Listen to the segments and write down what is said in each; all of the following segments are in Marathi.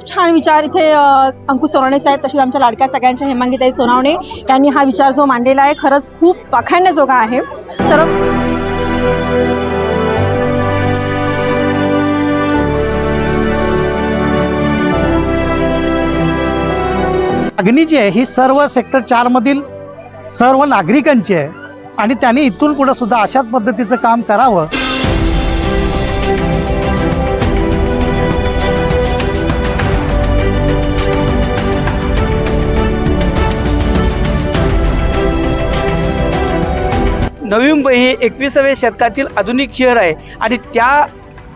खूप छान विचार इथे अंकुश सोनवणे साहेब तसेच आमच्या लाडक्या सगळ्यांच्या हेमांगीताई सोनवणे यांनी हा विचार जो मांडलेला आहे खरंच खूप पाखडण्याजोगा आहे। तर मागणी जी आहे ही सर्व सेक्टर 4 मधील सर्व नागरिकांची आहे आणि त्यांनी इथून पुढे सुद्धा अशाच पद्धतीचं काम करावं। नवी मुंबई हे 21व्या शतकातील आधुनिक शहर आहे आणि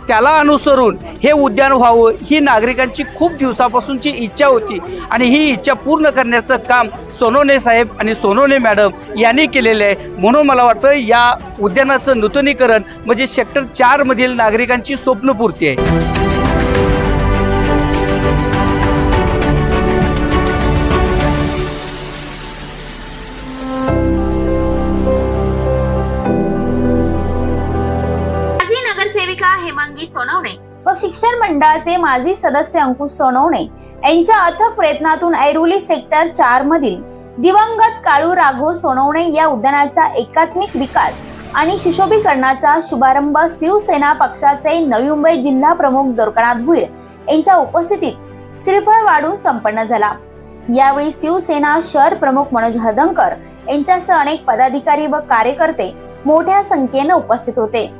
त्याला अनुसरून हे उद्यान व्हावं ही नागरिकांची खूप दिवसापासूनची इच्छा होती आणि ही इच्छा पूर्ण करण्याचं काम सोनवणे साहेब आणि सोनवणे मॅडम यांनी केलेले आहे। म्हणून मला वाटतं या उद्यानाचं नूतनीकरण म्हणजे सेक्टर 4 मधील नागरिकांची स्वप्नपूर्ती आहे। नगरसेविका हेमांगी सोनवणे व शिक्षण मंडळाचे माजी सदस्य अंकुश सोनवणे यांच्या अथक प्रयत्नातून ऐरोली सेक्टर 4 मधील दिवंगत काळू राघव सोनवणे या उद्यानाचा एकात्मिक विकास आणि सुशोभीकरणाचा शुभारंभ शिवसेना पक्षाचे नवी मुंबई जिल्हा प्रमुख द्वारकानाथ भुईर यांच्या उपस्थितीत श्रीफळ वाढून संपन्न झाला। यावेळी शिवसेना शहर प्रमुख मनोज हदंकर यांच्यासह अनेक पदाधिकारी व कार्यकर्ते मोठ्या संख्येने उपस्थित होते।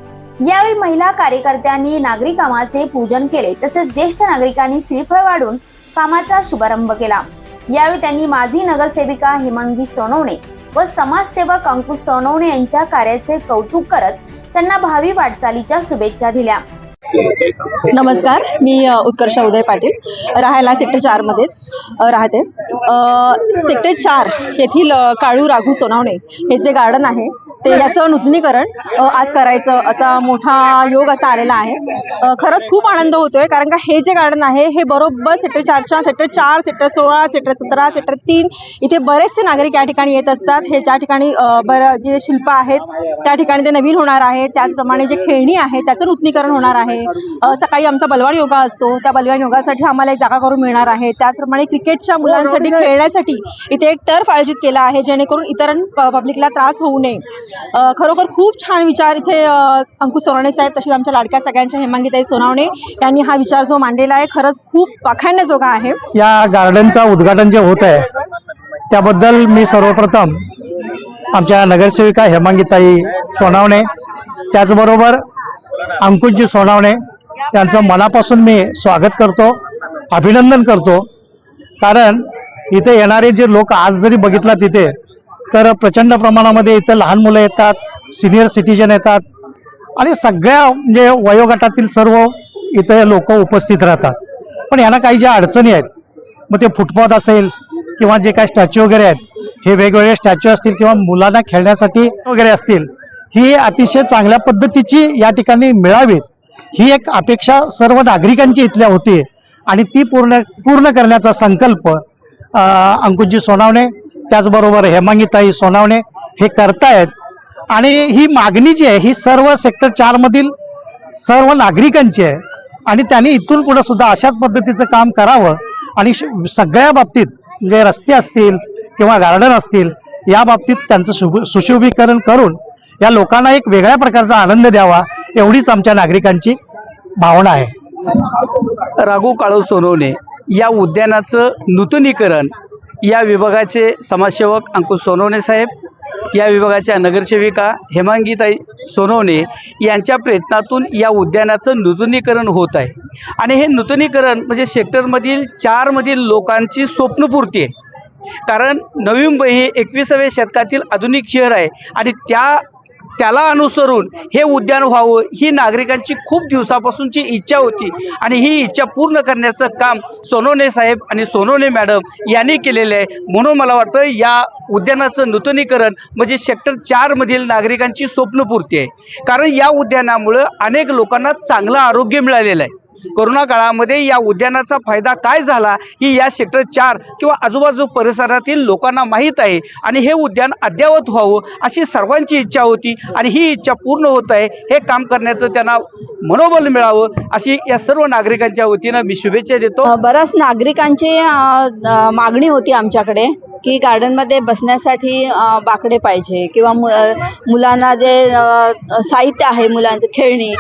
यावेळी महिला कार्यकर्त्यांनी नागरिक कामाचे पूजन केले तसेच ज्येष्ठ नागरिकांनी श्रीफळ वाढून कामाचा शुभारंभ केला। यावेळी त्यांनी माजी नगरसेविका हेमांगी सोनवणे व समाजसेवक अंकुश सोनवणे यांच्या कार्याचे कौतुक करत त्यांना भावी वाटचालीच्या शुभेच्छा दिल्या। नमस्कार, मी उत्कर्षा उदय पाटील, राहायला सेक्टर 4 मध्येच राहते। सेक्टर 4 येथील काळू राघू सोनवणे हे जे गार्डन आहे ते याचं नूतनीकरण आज करायचं असा मोठा योग असा आलेला आहे। खरंच खूप आनंद होतोय कारण का हे जे गार्डन आहे हे बरोबर सेक्टर 4च्या सेक्टर 4, सेक्टर 16, सेक्टर 17, सेक्टर 3 इथे बरेचसे नागरिक या ठिकाणी येत असतात। हे ज्या ठिकाणी जे शिल्प आहेत त्या ठिकाणी ते नवीन होणार आहे, त्याचप्रमाणे जे खेळणी आहे त्याचं नूतनीकरण होणार आहे। सकाळी आमचा बलवान योगा असतो, त्या बलवान योगासाठी आम्हाला एक जागा करून मिळणार आहे। त्याचप्रमाणे क्रिकेटच्या मुलांसाठी खेळण्यासाठी इथे एक टर्फ आयोजित केला आहे जेणेकरून इतर पब्लिकला त्रास होऊ नये। खरोखर खूप छान विचार इथे अंकुश सोनवणे साहेब तसेच आमच्या लाडक्या सगळ्यांच्या हेमांगीताई सोनवणे यांनी हा विचार जो मांडलेला आहे खरंच खूप पाखडण्याजोगा आहे। या गार्डनचं उद्घाटन जे होत आहे त्याबद्दल मी सर्वप्रथम आमच्या नगरसेविका हेमांगीताई सोनवणे त्याचबरोबर अंकुशजी सोनवणे यांचं मनापासून मी स्वागत करतो, अभिनंदन करतो। कारण इथे येणारे जे लोक आज जरी बघितला तिथे तर प्रचंड प्रमाणामध्ये इथे लहान मुलं येतात, सिनियर सिटीजन येतात आणि सगळ्या म्हणजे वयोगटातील सर्व इथे लोक उपस्थित राहतात। पण यांना काही ज्या अडचणी आहेत मग ते फुटपाथ असेल किंवा जे काही स्टॅच्यू वगैरे आहेत हे वेगवेगळे स्टॅच्यू असतील किंवा मुलांना खेळण्यासाठी वगैरे असतील ही अतिशय चांगल्या पद्धतीची या ठिकाणी मिळावीत ही एक अपेक्षा सर्व नागरिकांची इथल्या होती आणि ती पूर्ण करण्याचा संकल्प अंकुशजी सोनवणे त्याचबरोबर हेमांगीताई सोनवणे हे करतायत। आणि ही मागणी जी आहे ही सर्व सेक्टर 4 मधील सर्व नागरिकांची आहे आणि त्यांनी इथून पुढे सुद्धा अशाच पद्धतीचं काम करावं आणि सगळ्या बाबतीत म्हणजे रस्ते असतील किंवा गार्डन असतील या बाबतीत त्यांचं सुशोभीकरण करून या लोकांना एक वेगळ्या प्रकारचा आनंद द्यावा एवढीच आमच्या नागरिकांची भावना आहे। राघू काळू सोनवणे या उद्यानाचं नूतनीकरण या विभागाचे समाजसेवक अंकुश सोनवणे साहेब, या विभागाच्या नगरसेविका हेमांगीताई सोनवणे यांच्या प्रयत्नातून या उद्यानाचं नूतनीकरण होत आहे आणि हे नूतनीकरण म्हणजे सेक्टरमधील 4 मधील लोकांची स्वप्नपूर्ती आहे। कारण नवी मुंबई हे 21व्या शतकातील आधुनिक शहर आहे आणि त्याला अनुसरून हे उद्यान व्हावं ही नागरिकांची खूप दिवसापासूनची इच्छा होती आणि ही इच्छा पूर्ण करण्याचं काम सोनवणे साहेब आणि सोनवणे मॅडम यांनी केलेलं आहे। म्हणून मला वाटतं या उद्यानाचं नूतनीकरण म्हणजे सेक्टर 4 मधील नागरिकांची स्वप्नपूर्ती आहे। कारण या उद्यानामुळे अनेक लोकांना चांगलं आरोग्य मिळालेलं आहे। कोरोना काळामध्ये या उद्यानाचा फायदा काय झाला ही या सेक्टर 4 किंवा आजूबाजू परिसरातील लोकांना माहीत आहे आणि हे उद्यान अद्ययावत व्हावं अशी सर्वांची इच्छा होती आणि ही इच्छा पूर्ण होत आहे। हे काम करण्याचं त्यांना मनोबल मिळावं अशी या सर्व नागरिकांच्या वतीनं मी शुभेच्छा देतो। बऱ्याच नागरिकांची मागणी होती आमच्याकडे की गार्डनमध्ये बसण्यासाठी बाकडे पाहिजे किंवा मुलांना जे साहित्य आहे मुलांचं खेळणी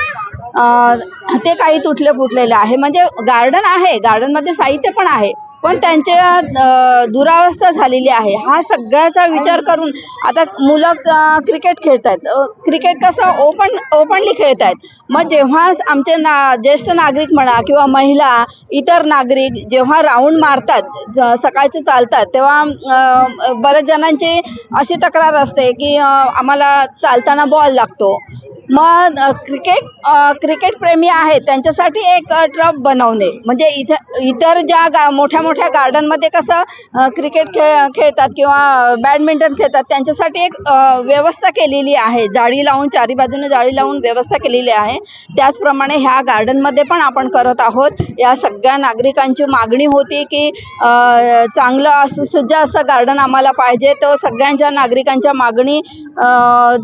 ते काही तुटले फुटलेले आहे। म्हणजे गार्डन आहे, गार्डनमध्ये साहित्य पण आहे, पण त्यांच्या दुरावस्था झालेली आहे। हा सगळ्याचा विचार करून आता मुलं क्रिकेट खेळत आहेत, क्रिकेट कसं ओपनली खेळत आहेत। मग जेव्हा आमचे ज्येष्ठ नागरिक म्हणा किंवा महिला इतर नागरिक जेव्हा राऊंड मारतात सकाळचे चालतात तेव्हा बऱ्याच जणांची अशी तक्रार असते की आम्हाला चालताना बॉल लागतो। मग क्रिकेट प्रेमी आहेत त्यांच्यासाठी एक ट्रफ बनवणे म्हणजे इतर ज्या मोठ्या मोठ्या गार्डनमध्ये कसं क्रिकेट खेळतात किंवा बॅडमिंटन खेळतात त्यांच्यासाठी एक व्यवस्था केलेली आहे, जाळी लावून चारी बाजूने जाळी लावून व्यवस्था केलेली आहे। त्याचप्रमाणे ह्या गार्डनमध्ये पण आपण करत आहोत। या सगळ्या नागरिकांची मागणी होती की चांगलं सुसज्ज असं गार्डन आम्हाला पाहिजे। तो सगळ्यांच्या नागरिकांच्या मागणी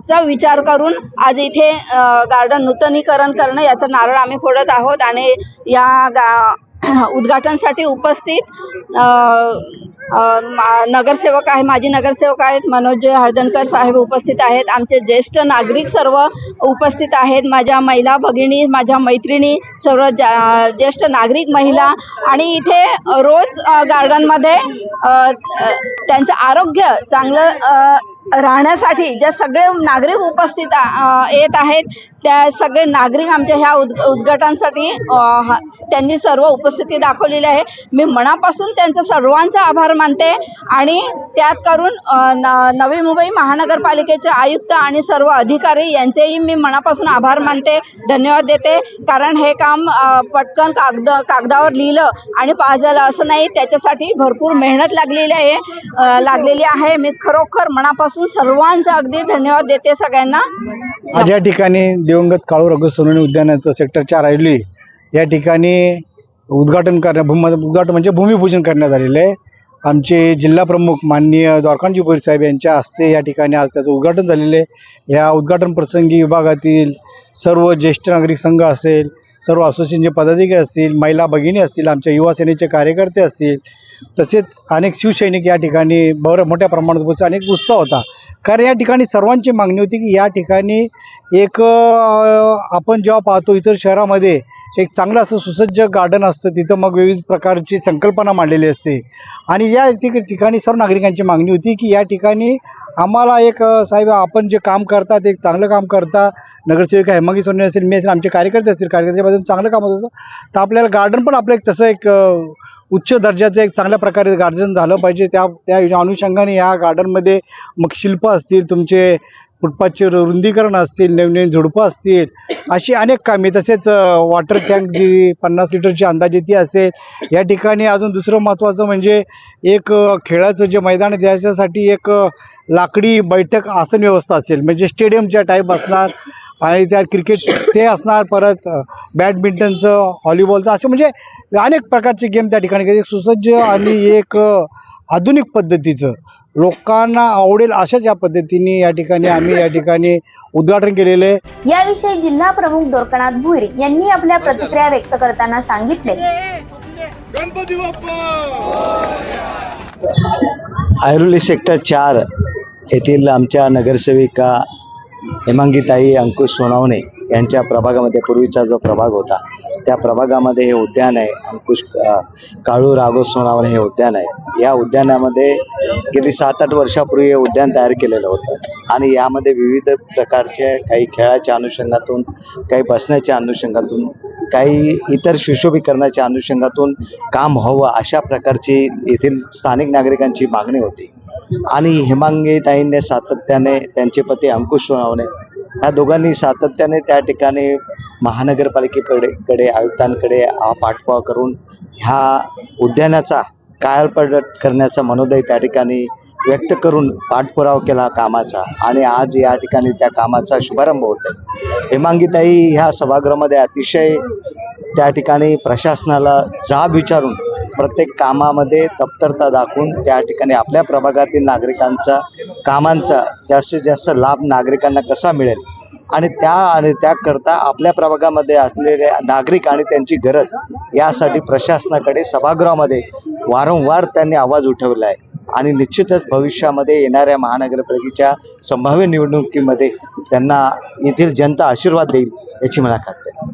चा विचार करून आज इथे गार्डन नूतनीकरण करणं याचा नारळ आम्ही फोडत आहोत आणि या उद्घाटनासाठी उपस्थित नगरसेवक आहे, माजी नगरसेवक आहेत मनोज हळदणकर साहेब उपस्थित आहेत, आमचे ज्येष्ठ नागरिक सर्व उपस्थित आहेत, माझ्या महिला भगिनी, माझ्या मैत्रिणी, सर्व ज्येष्ठ नागरिक महिला आणि इथे रोज गार्डनमध्ये त्यांचं आरोग्य चांगलं राहण्यासाठी जे सगळे नागरिक उपस्थित येत आहेत त्या सगळे नागरिक आमच्या ह्या उद्घाटनासाठी त्यांनी सर्व उपस्थिती दाखवलेली आहे। मी मनापासून त्यांचा सर्वांचा आभार मानते आणि त्यात करून नवी मुंबई महानगरपालिकेचे आयुक्त आणि सर्व अधिकारी यांचेही मी मनापासून आभार मानते, धन्यवाद देते। कारण हे काम पटकन कागदावर लिहिलं आणि पास झालं असं नाही, त्याच्यासाठी भरपूर मेहनत लागलेली आहे। मी खरोखर मनापासून सर्वांचा अगदी धन्यवाद देते सगळ्यांना। आज या ठिकाणी दिवंगत काळू राघू सोनवणे उद्यानाचं सेक्टर 4 ऐरोली या ठिकाणी उद्घाटन म्हणजे भूमिपूजन करण्यात आलेलं आहे। आमचे जिल्हा प्रमुख माननीय द्वारकांतजी भोईर साहेब यांच्या हस्ते या ठिकाणी आज त्याचं उद्घाटन झालेलं आहे। या उद्घाटन प्रसंगी विभागातील सर्व ज्येष्ठ नागरिक संघ असेल, सर्व असोसिएशनचे पदाधिकारी असतील, महिला भगिनी असतील, आमच्या युवा सेनेचे कार्यकर्ते असतील, तसेच अनेक शिवसैनिक या ठिकाणी मोठ्या प्रमाणात उपस्थित, अनेक उत्साह होता। कारण या ठिकाणी सर्वांची मागणी होती की या ठिकाणी एक आपण जेव्हा पाहतो इतर शहरामध्ये एक चांगलं असं सुसज्ज गार्डन असतं, तिथं मग विविध प्रकारची संकल्पना मांडलेली असते आणि या ठिकाणी सर्व नागरिकांची मागणी होती की या ठिकाणी आम्हाला एक साहेब आपण जे काम करतात एक चांगलं काम करता, नगरसेविका हेमांगी सोनवणे असेल, मी असेल, आमचे कार्यकर्ते असतील, कार्यकर्त्यापासून चांगलं काम होत असतं, तर आपल्याला गार्डन पण आपलं एक तसं एक उच्च दर्जाचं एक चांगल्या प्रकारे गार्डन झालं पाहिजे। त्या अनुषंगाने या गार्डनमध्ये मग शिल्प असतील, तुमचे फुटपाथचे रुंदीकरण असतील, नवीन झुडपं असतील, अशी अनेक कामे, तसेच वॉटर टँक जी 50 लिटरची अंदाजे ती असेल। या ठिकाणी अजून दुसरं महत्त्वाचं म्हणजे एक खेळाचं जे मैदान आहे त्याच्यासाठी एक लाकडी बैठक आसन व्यवस्था असेल, म्हणजे स्टेडियमच्या टाईप असणार आणि त्या क्रिकेट ते असणार, परत बॅडमिंटनचं, व्हॉलीबॉलचं, असं म्हणजे अनेक प्रकारचे गेम त्या ठिकाणी सुसज्ज आणि एक आधुनिक पद्धतीचं लोकांना आवडेल अशाच या पद्धतीने आम्ही या ठिकाणी उद्घाटन केलेलं आहे। याविषयी जिल्हा प्रमुख द्वारकानाथ भोईर यांनी आपल्या प्रतिक्रिया व्यक्त करताना सांगितले, ऐरोली सेक्टर 4 येथील आमच्या नगरसेविका हेमांगीताई अंकुश सोनवणे यांच्या प्रभागामध्ये पूर्वीचा जो प्रभाग होता त्या प्रभागामध्ये हे उद्यान आहे, अंकुश काळू राघू सोनवणे हे उद्यान आहे। या उद्यानामध्ये गेली 7-8 वर्षापूर्वी हे उद्यान तयार केलेलं होतं आणि यामध्ये विविध प्रकारचे काही खेळाच्या अनुषंगातून, काही बसण्याच्या अनुषंगातून, काही इतर सुशोभीकरणाच्या अनुषंगातून काम व्हावं अशा प्रकारची येथील स्थानिक नागरिकांची मागणी होती आणि हेमांगीताईंनी सातत्याने, त्यांचे पती अंकुश सोनवणे ह्या दोघांनी सातत्याने त्या ठिकाणी महानगरपालिकेकडे आयुक्तांकडे पाठपुरावा करून ह्या उद्यानाचा कायापालट करण्याचा मनोदय त्या ठिकाणी व्यक्त करून पाठपुरावा केला कामाचा आणि आज या ठिकाणी त्या कामाचा शुभारंभ होत आहे. हेमांगीताई ह्या सभागृहामध्ये अतिशय त्या ठिकाणी प्रशासनाला जाब विचारून प्रत्येक कामामध्ये तत्परता दाखवून त्या ठिकाणी आपल्या प्रभागातील नागरिकांचा कामांचा जास्तीत जास्त लाभ नागरिकांना कसा मिळेल आणि त्याकरता आपल्या प्रभागामध्ये असलेले नागरिक आणि त्यांची गरज यासाठी प्रशासनाकडे सभागृहामध्ये वारंवार त्यांनी आवाज उठवला आहे आणि निश्चितच भविष्यामध्ये येणाऱ्या महानगरपालिकेच्या संभाव्य निवडणुकीमध्ये त्यांना येथील जनता आशीर्वाद देईल याची मला खात्री आहे.